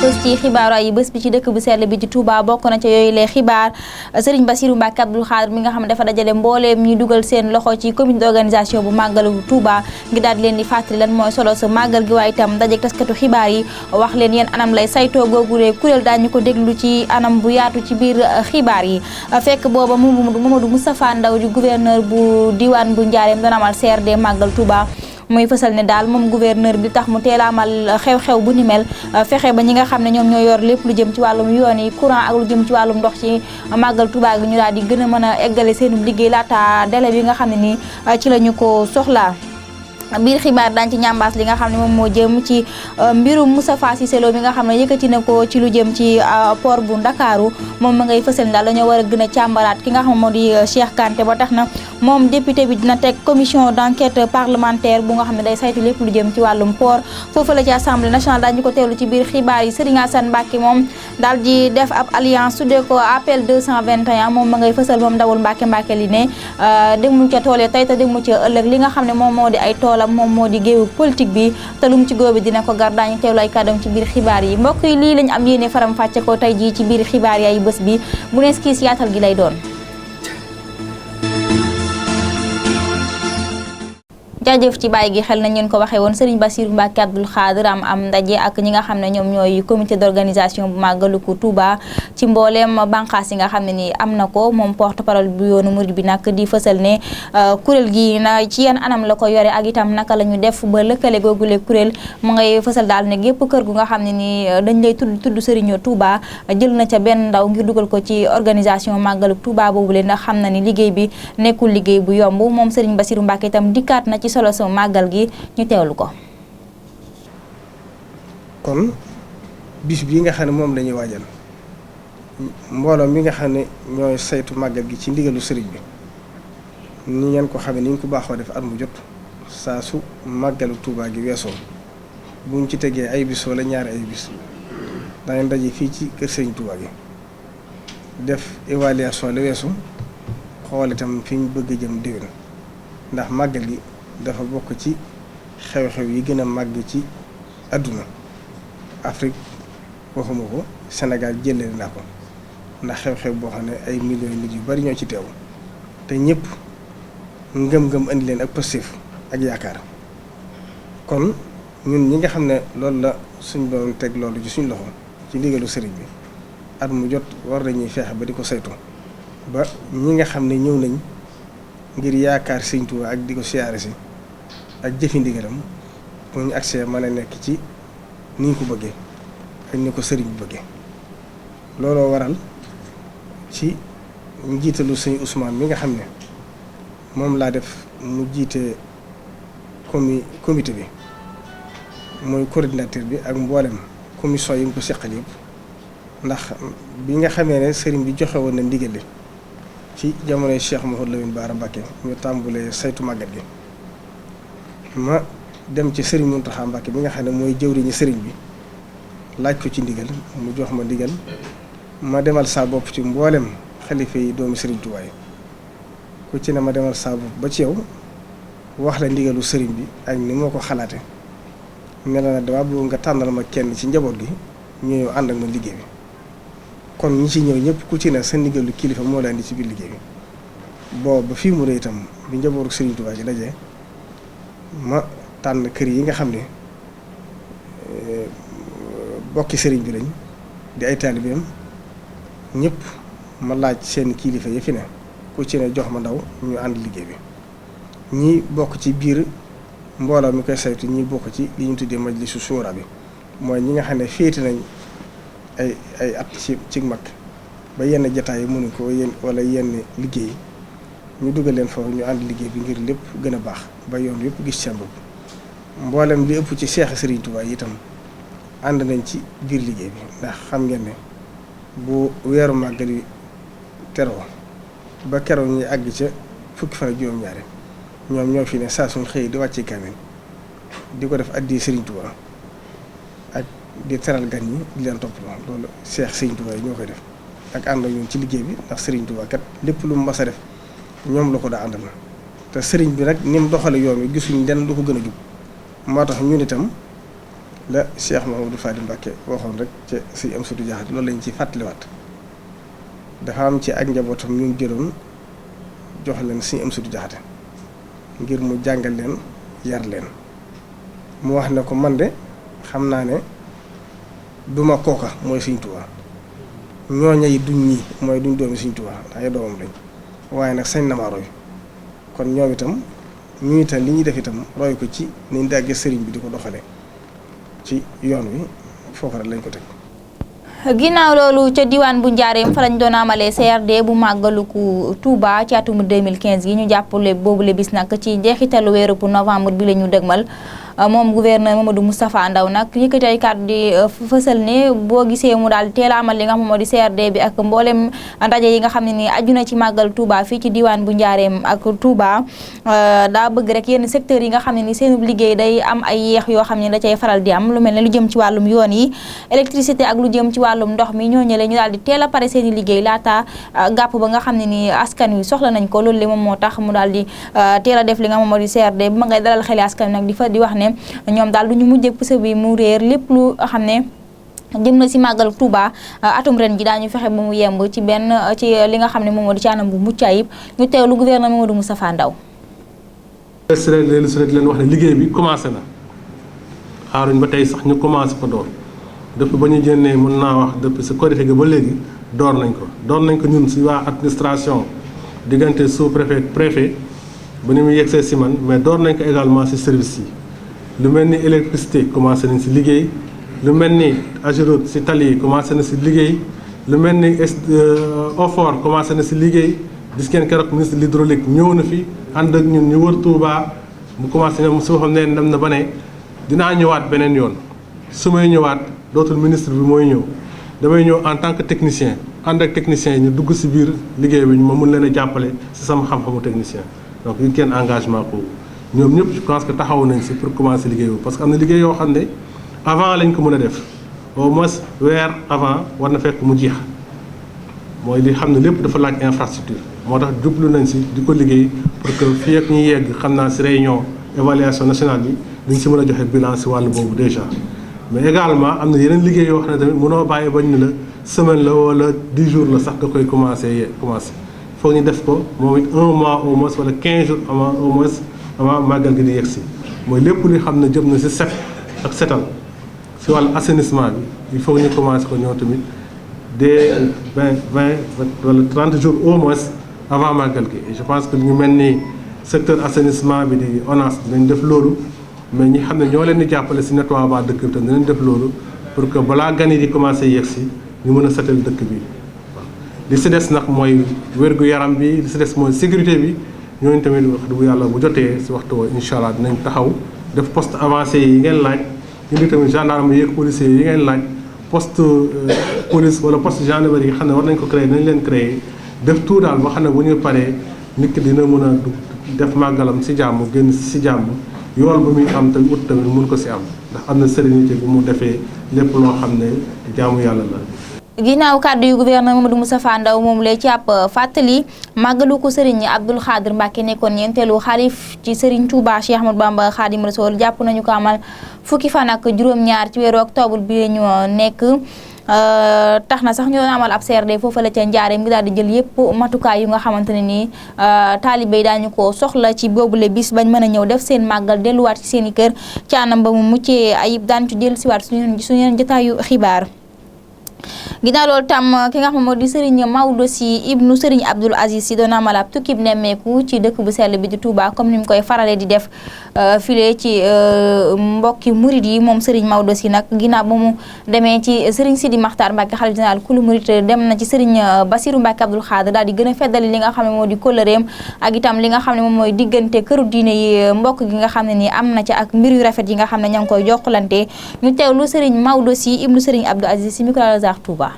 fës ci xibaaru ay bés bi ci dëkk bu sell bi ci Touba bokk na ca yooyu les xibaar Serigne Bassirou Mbacké Abdoul Khadr mi nga xam ne dafa dajale mbooleem ñu dugal seen loxo ci comité d'organisation bu màggalu Touba ngi daal di leen di fàttali lan mooy solo sa màggal gi waaye itam dajeek taskatu xibaar yi wax leen yeen anam lay saytoo googuree kuréel daañu ko déglu ci anam bu yaatu ci biir xibaar yi fekk booba Mamadou Moustapha Ndaw di gouverneur bu diwaan bu Njaareem doon amal CRD màggal Touba muy fësal ne daal moom gouverneur bi tax mu teel a amal xew-xew bu ni mel fexe ba ñi nga xam ne ñoom ñoo yor lépp lu jëm ci wàllum yoon yi courant ak lu jëm ci wàllum ndox ci màggal Touba gi ñu daal di gën a mën a eggale seenum liggéey laata délai bi nga xam ne nii ci la ñu ko soxlaa. biir xibaar daañu ci ñambaas li nga xam ne moom moo jëm ci mbirum Moustapha Cissé Lo mi nga xam ne yëkkati na ko ci lu jëm ci port bu Ndakaaru moom ma ngay fësal daal dañoo war a gën a càmbaraat ki nga xam ne moo di Cheikh Kanté ba tax na moom député bi dina teg commission d'enquête parlementaire bu nga xam ne day saytu lépp lu jëm ci wàllum port foofu la ci assemblée nationale daañu ko teewlu ci biir xibaar yi Serigne Assane Mbacké moom daal di def ab alliance tuddee ko appel 221 moom ma ngay fësal moom ndawul Mbacké li ne demul ca tool tey te demul ca ëllëg li nga xam ne moom moo di ay toolam moom moo di géewu politique bi te lum ci góobi dina ko gar daañu teewlu ay kàddoom ci biir xibaar yi mbokk yi lii lañ am yéene faram fàcce ko tey jii ci biir xibaar yi ay bés bi bu nees kiis yaatal gi lay doon. jaajëf ci bàyyi gi xel nañ leen ko waxee woon Serigne Bassirou Mbacké Abdoul Khadr am ndaje ak ñi nga xam ne ñoom ñooy comité d'organisation bu màggalu Touba ci mbooleem bànqaas yi nga xam ne ni am na ko moom porte-parole bu yoonu murid bi nag di fësal ne kuréel gi na ci yan anam la ko yore ak itam naka la ñu def ba lëkkale googule kuréel mu ngay fësal daal ne gépp kër gu nga xam ne ni dañ lay tudd Serigne Touba jël na ca benn ndaw ngir dugal ko ci organisation màggalu Touba boobu leen ndax xam na ni liggéey bi nekkul liggéey bu yomb moom Serigne Bassirou Mbacké itam dikkaat na ci solo so màggal gi ñu teewlu ko. kon bis bii nga xam ne moom lañuy waajal mbooloo mi nga xam ne ñooy saytu màggal gi ci ndigalu sëriñ bi ni ngeen ko xamee ni ñu ko baaxoo def at mu jot saa su màggalu Touba gi weesoo buñ ci tegee ay bis wala ñaari ay bis daañu daje fii ci kër sëriñ Touba gi def évaluation la weesu xool itam fi ñu bëgg jëm déwén ndax màggal gi dafa bokk ci xew-xew yi gën a màgg ci àdduna Afrique waxuma ko Sénégal jëlee naa ko ndax xew-xew boo xam ne ay millions nit yu bari ñoo ci teew te ñëpp ngëm-ngëm indi leen ak positif ak yaakaar kon ñun ñi nga xam ne loolu la suñ doon teg loolu ci suñ loxo ci ndigalu sëriñ bi at mu jot war nañuy feexe ba di ko saytu ba ñi nga xam ne ñëw nañ ngir yaakaar Sëriñ Tuubaa ak di ko siyaare si ak jëfi ndigalam bu ñu accès mën a nekk ci ni ñu ko bëggee ak ni ko sëriñ bi bëggee looloo waral ci njiitalu Sëriñ Ousmane mi nga xam ne moom laa def mu jiite comité bi mooy coordinateur bi ak mboolem commission yi mu ko seqal yëpp ndax bi nga xamee ne sëriñ bi joxe woon na ndigal li ci jamonoy Cheikh Mouhamadou Lamine Bara Mbacké ñu tàmbulee saytu màggat gi ma dem ci sëriñ Mountakha Mbacké bi nga xam ne mooy jëwriñu sëriñ bi laaj ko ci ndigal mu jox ma ndigal ma demal saa bopp ci mboolem xalifa yi doomi sëriñ Touba yi ku ci ne ma demal saa bopp ba ci yow wax la ndigalu sëriñ bi ak ni moo ko xalaate ne la dama bëgg nga tànnal ma kenn ci njaboot gi ñu ñëw ànd ak ma liggéey bi kon ñi ci ñëw ñëpp ku ci ne sa ndigalu kilifa moo la indi ci biir liggéey bi boobu ba fii mu ne itam bi njabootu Serigne Touba ji dajee ma tànn kër yi nga xam ne bokki sëriñ bi lañ di ay taalibeem ñëpp ma laaj seen kilifa yi fi ne ku ci ne jox ma ndaw ñu ànd liggéey bi ñi bokk ci biir mbooloo mi koy saytu ñi bokk ci li ñu tuddee majlisu suura bi mooy ñi nga xam ne féete nañ ay at ci mag ba yenn jataay yi mënuñ ko wala yenn liggéey ñu dugal leen foofu ñu ànd liggéey bi ngir lépp gën a baax ba yoon yëpp gis seen bopp mboolem li ëpp ci seex Serigne Touba yi itam ànd nañ ci biir liggéey bi ndax xam ngeen ne bu weeru màggal yi teroo ba keroog ñuy àgg ca fukki fan ak juróom-ñaari ñoom ñoo fi ne saa suñ xëy di wàcce kaamil di ko def addi Serigne Touba ak di teral gan ñi di leen topp loolu seex Serigne Touba yi ñoo koy def ak ànd ak ñoom ci liggéey bi ndax Serigne Touba kat lépp lu mu mas a def ñoom la ko daa àndal na te sëriñ bi nag ni mu doxale yoon wi gisuñ lenn lu ko gën a jub moo tax ñun itam la Cheikh Mamadou Fadi Mbacké waxoon rek ca Sëriñ Amsatu Jaxate loolu lañ ci fàttaliwaat dafa am ci ak njabootam ñu jëloon jox leen Sëriñ Amsatu Jaxate ngir mu jàngal leen yar leen mu wax ne ko man de xam naa ne duma kooka mooy Sëriñ Tuubaa ñooña yi duñ ñii mooy duñ doomi Sëriñ Tuubaa ay doomam lañ waaye nag sañ na maa roy kon ñoom itam ñu itam li ñuy def itam roy ko ci niñ dàggee sëriñ bi di ko doxale ci yoon wi foofu rek lañ ko teg. ginnaaw loolu ca diwaan bu Njaareem fa lañ doon amalee CRD bu màggaluku Touba ci atum 2015 yi ñu jàppale boobule bis nag ci njeexitalu weeru novembre bi la ñu dëgmal moom gouverneur Mamadou Moustapha Ndaw nag yëkkati ay kàddu di fësal ne boo gisee mu daal teel a amal li nga xam moo di CRD bi ak mboolem ndaje yi nga xam ne ni aju na ci màggal Touba fii ci diwaan bu Njaareem ak Touba daa bëgg rek yenn secteurs yi nga xam ne ni seen liggéey day am ay yeex yoo xam ne da cay faral di am lu mel ne lu jëm ci wàllum yoon yi électricité ak lu jëm ci wàllum ndox mi ñooñu la ñu daal di teel a pare seen i liggéey laata gàpp ba nga xam ne ni askan wi soxla nañ ko loolu li moom moo tax mu daal di teel a def li nga xam moo di CRD bi ma ngay dalal xeli askan wi nag di wax ne ñoom daal du ñu mujjee puso bi mu réer lépp lu xam ne jëm na si màggal Touba atum ren ji daañu fexe ba mu yemb ci li nga xam ne moom moo di ci anam bu mucc ayib ñu teewlu gouverneur Mamadou Moustapha Ndaw. leen su rek leen wax ne liggéey bi commencé na xaaruñ ba tey sax ñu commencé ko door depuis ba ñu génnee mën naa wax depuis sa Korité gi ba léegi door nañ ko ñun si waa administration diggante sous préfet préfet ba ni muy yegsee si man mais door nañ ko également si service yi lu mel ni électricité commencé nañ si liggéey lu mel ni Ageroute si tali yi commencé na si liggéey lu mel ni OFOR commencé na si liggéey gis ngeen keroog ministre de l'hydraulique ñëw na fi ànd ak ñun ñu wër Touba mu commencé ñoom su xam ne dem na ba ne dinaa ñëwaat beneen yoon su may ñëwaat dootul ministre bi mooy ñëw damay ñëw en tant que technicien ànd ak technicien yi ñu dugg si biir liggéey bi ñu ma mun leen a jàppale si sama xam-xamu technicien donc yu kenn engagement ko ñoom ñëpp je pense que taxaw nañ si pour commencer liggéey boobu parce que am na liggéey yoo xam ne avant lañ ko mën a def au moins weer avant war na fekk mu jeex mooy li xam ne lépp dafa laaj infrastructure moo tax jublu nañ si di ko liggéey pour que fii ak ñuy yegg xam naa si réunion évaluation nationale bi dañ si mën a joxe bilan si wàllu boobu déjà mais également am na yeneen liggéey yoo xam ne tamit mënoo bàyyi bañ ne la semaine la wala 10 jours la sax nga koy commencer foog ñu def ko moom it 1 mois au moins wala 15 jours avant au moins avant màggal gi di yegg si mooy lépp li xam ne jëm na si set ak setal si wàllu assainissement bi il faut ñu commencer ko ñoo tamit dès 20 wala 30 jours au moins avant màggal gi et je pense que ñu mel ni secteur assainissement bi di ONAS dinañ def loolu mais ñi xam ne ñoo leen di jàppale si nettoiement dëkk bi tam dinañ def loolu pour que balaa gan yi di commencer yegg si ñu mën a setal dëkk bi waaw li si des nag mooy wér-gu-yaram bi li si des mooy sécurité bi ñooñu tamit wax dëgg yàlla bu jotee si waxtu woo incha allah dinañ taxaw def poste avancé yi ngeen laaj indi tamit gendarme yi ak policiers yi ngeen laaj poste police wala poste gendarmerie yi xam ne war nañ ko créer dinañ leen créer def tout daal ba xam ne bu ñu paree nit ki dina mën a def màggalam si jàmm génn si jàmm yool bu muy am tamit ut tamit mun ko si am ndax am na sérénité bu mu defee lépp loo xam ne jaamu yàlla la. ginnaaw kàddu yu gouverneur Mamadou Moustapha Ndaw moom lay ci ab fàttali màggalu ko Serigne Abdoul Khadr Mbacké nekkoon ñeenteelu xalif ci Serigne Touba Cheikh Ahmadou Bamba Khadim Rassoul jàpp nañu ko amal fukki fan ak juróom-ñaar ci weeru octobre bi ñu nekk. tax na sax ñu doon amal ab CRD foofu la ca Njaareem ngi daal di jël yëpp matukaay yu nga xamante ne nii taalibe yi daañu ko soxla ci boobule bis bañ mën a ñëw def seen màggal delluwaat ci seen i kër ci anam ba mu muccee ayib daan ci dellu siwaat suñu jotaayu xibaar. ginnaaw loolu tam ki nga xam moo di Serigne Maodo Sy ibnu Serigne Abdoul Aziz Sy doon amal ab tukkib nemmeeku ci dëkk bu sell bi di Touba comme ni mu koy farale di def file ci mbokki murid yi moom Serigne Maodo Sy nag ginnaaw ba mu demee ci Serigne Sidi Makhtar Mbacké xalifa général kulu murid dem na ci Serigne Bassirou Mbacké Abdoul Khadr daal di gën a feddali li nga xam ne moo di kóllëreem ak itam li nga xam ne moom mooy diggante këru diine yi mbokk gi nga xam ne ni am na ca ak mbir yu rafet yi nga xam ne ña ngi koy jokkalante ñu teewlu Serigne Maodo Sy ibnu Serigne Abdoul Aziz Sy micro Lazare Touba.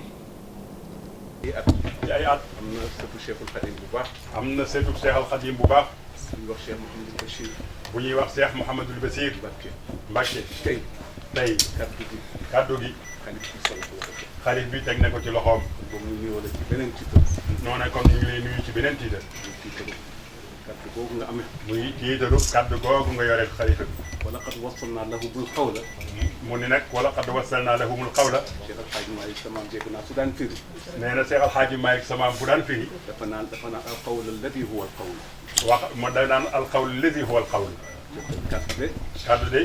ay at am na sëtu Cheikhul Khadim bu baax am na sëtu Cheikhul Khadim bu baax bu ñuy wax Cheikh Mouhamadul Bachir Mbacké tey kaddu gi xalif bi teg na ko ci loxoom noonu kon ñu ngi lay nuyu ci beneen tiitar kaddu googu nga amee muy tiitaru kaddu googu nga yore xalifa bi wala qad wassalna lahu bil qawla mu ni nag wala qad wassalnaa lahumul qawla. Cheikh Al Hadj Malick samaam dégg naa su daan firi. nee na Cheikh Al Hadj Malick samaam bu daan firi. dafa naan al qawl alladi huwa al qawl. wax mu day naan al qawl alladi huwa al qawl. kaddu de.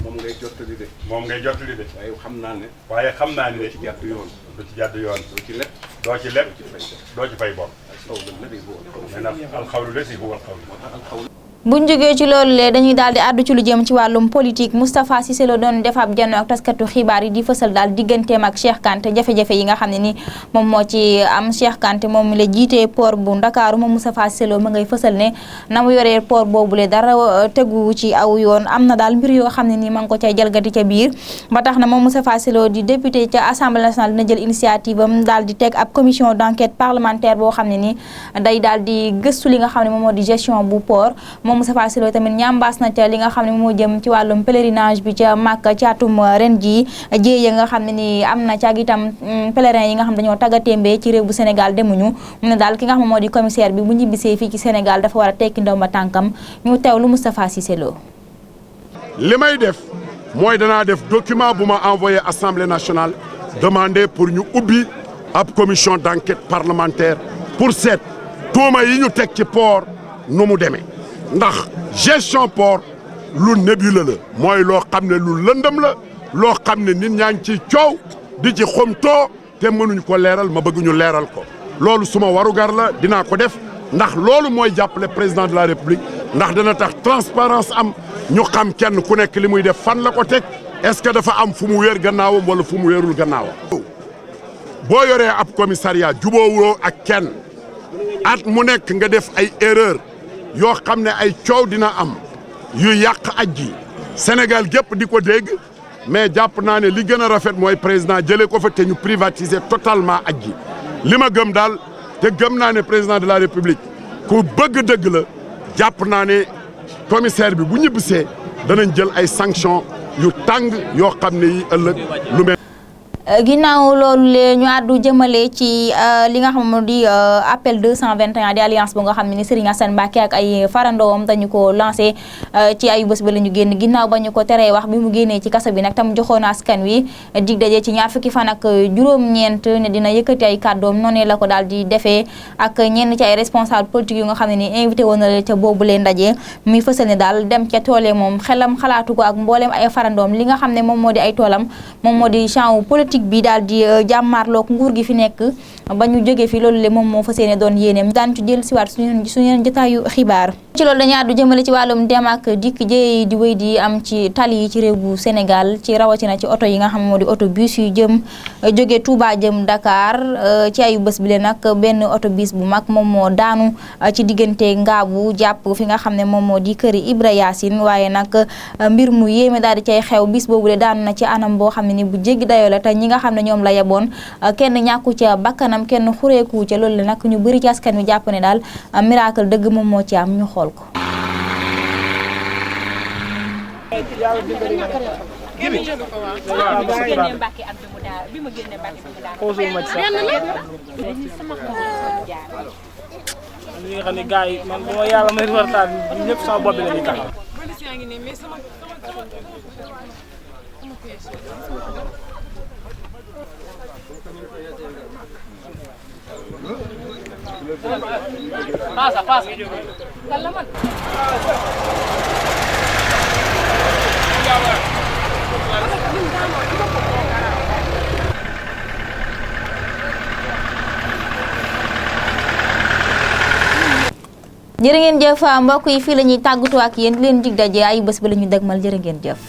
moom ngay jottali de. moom ngay jottali de. waaye xam naa ne. waaye xam naa ne de. ci jàdd yoon. du ci jàdd yoon. doo ci leb. doo ci leb. doo ci fay bor. nee na al qawlu alladi huwa al qawl. buñ jógee ci loolu lee dañuy daal di àddu ci lu jëm ci wàllum politique Moustapha Cissé Lo doon def ab janoo ak taskatu xibaar yi di fësal daal digganteem ak Cheikh Kanté jafe-jafe yi nga xam ne ni moom moo ci am Cheikh Kanté moom mi la jiitee port bu Ndakaaru moom Moustapha Cissé Lo ma ngay fësal ne na mu yoree port boobule dara tegu ci aw yoon am na daal mbir yoo xam ne nii ma ngi ko cay jalgati ca biir ba tax na moom Moustapha Cissé Lo di député ca Assemblée nationale dina jël initiative am daal di teg ab commission d'enquête parlementaire boo xam ne ni day daal di gëstu li nga xam ne moom moo di gestion bu port Moustapha Cissé Lo tamit ñambaas na ca li nga xam ne moo jëm ci wàllum pèlerinage bi ca Màkka ci atum ren jii jéeye nga xam ne ni am na ca ak itam pèlerin yi nga xam dañoo taggatémbee ci réew bu Sénégal demuñu mu ne daal ki nga xam ne moo di commissaire bi bu ñibbisee fii ci Sénégal dafa war a tekki ndomba tànkam ñu teewlu Moustapha Cissé Lo. li may def mooy danaa def document bu ma envoyé Assemblée nationale demandé pour ñu ubbi ab commission d'enquête parlementaire pour seet tuuma yi ñu teg ci port nu mu demee ndax gestion port lu nébuleux la mooy loo xam ne lu lëndëm la loo xam ne nit ñaa ngi ciy coow di ci xomtoo te mënuñ ko leeral ma bëgg ñu leeral ko loolu suma warugar la dinaa ko def ndax loolu mooy jàppale président de la république ndax dana tax transparence am ñu xam kenn ku nekk li muy def fan la ko teg est-ce que dafa am fu mu wéer gannaawam wala fu mu wéerul gannaawam. boo yoree ab commissariat juboowuloo ak kenn at mu nekk nga def ay erreur yoo xam ne ay coow dina am yu yàq aj ji Sénégal gépp di ko dégg mais jàpp naa ne li gën a rafet mooy président jëlee ko fa te ñu privatiser totalement aj ji li ma gëm daal te gëm naa ne président de la république ku bëgg dëgg la jàpp naa ne commissaire bi bu ñibbisee danañ jël ay sanctions yu tàng yoo xam ne yi ëllëg lu mel. ginnaaw loolu lee ñu àddu jëmale ci li nga xam ne di appel 221 di alliance bu nga xam ne ni Serigne Assane Mbacké ak ay farandoom dañu ko lancé ci ay bés ba la ñu génn ginnaaw ba ñu ko teree wax bi mu génnee ci kaso bi nag tam joxoon askan wi dig daje ci ñaar fukki fan ak juróom-ñeent ne dina yëkkati ay kàddoom noonu la ko daal di defee ak ñenn ci ay responsable politique yu nga xam ne ni invité woon na la ca boobu leen ndaje muy fësal ne daal dem ca toolee moom xelam xalaatu ko ak mbooleem ay farandoom li nga xam ne moom moo di ay toolam moom moo di champ politique bi daal di jàmmaarloog nguur gi fi nekk ba ñu jógee fi loolu le moom moo fas yéene doon yéeneem daan ci dellu siwaat suñu jotaayu xibaar ci loolu dañu àddu jëmale ci wàllum dem ak dikk jéey di wéy di am ci tali yi ci réew bu Sénégal ci rawatina ci oto yi nga xam moo di oto bus yu jëm jóge Touba jëm Dakar ci ayu bés bi le nag benn oto bus bu mag moom moo daanu ci diggante Ngaabu jàpp fi nga xam ne moom moo di këri Ibra Yacine waaye nag mbir mu yéeme daal di cay xew bis boobu le daanu na ci anam boo xam ne ni bu jéggi dayoo la te ñi nga xam ne ñoom la yeboon kenn ñàkku ca bakkanam kenn xureeku ca loolu la nag ñu bëri ci askan wi jàpp ne daal miracle dëgg moom moo ci am ñu xool ko. li nga xam ne gars yi man bu ma yàlla may reportage bi ñëpp sama bopp bi la ñuy taxaw. Pasa, pasa. jërë ngeen jëf mbokk yi fii la ñuy tàggatoo ak yéen di leen dig daje ay bés ba la ñu dëgmal jërë ngeen jëf.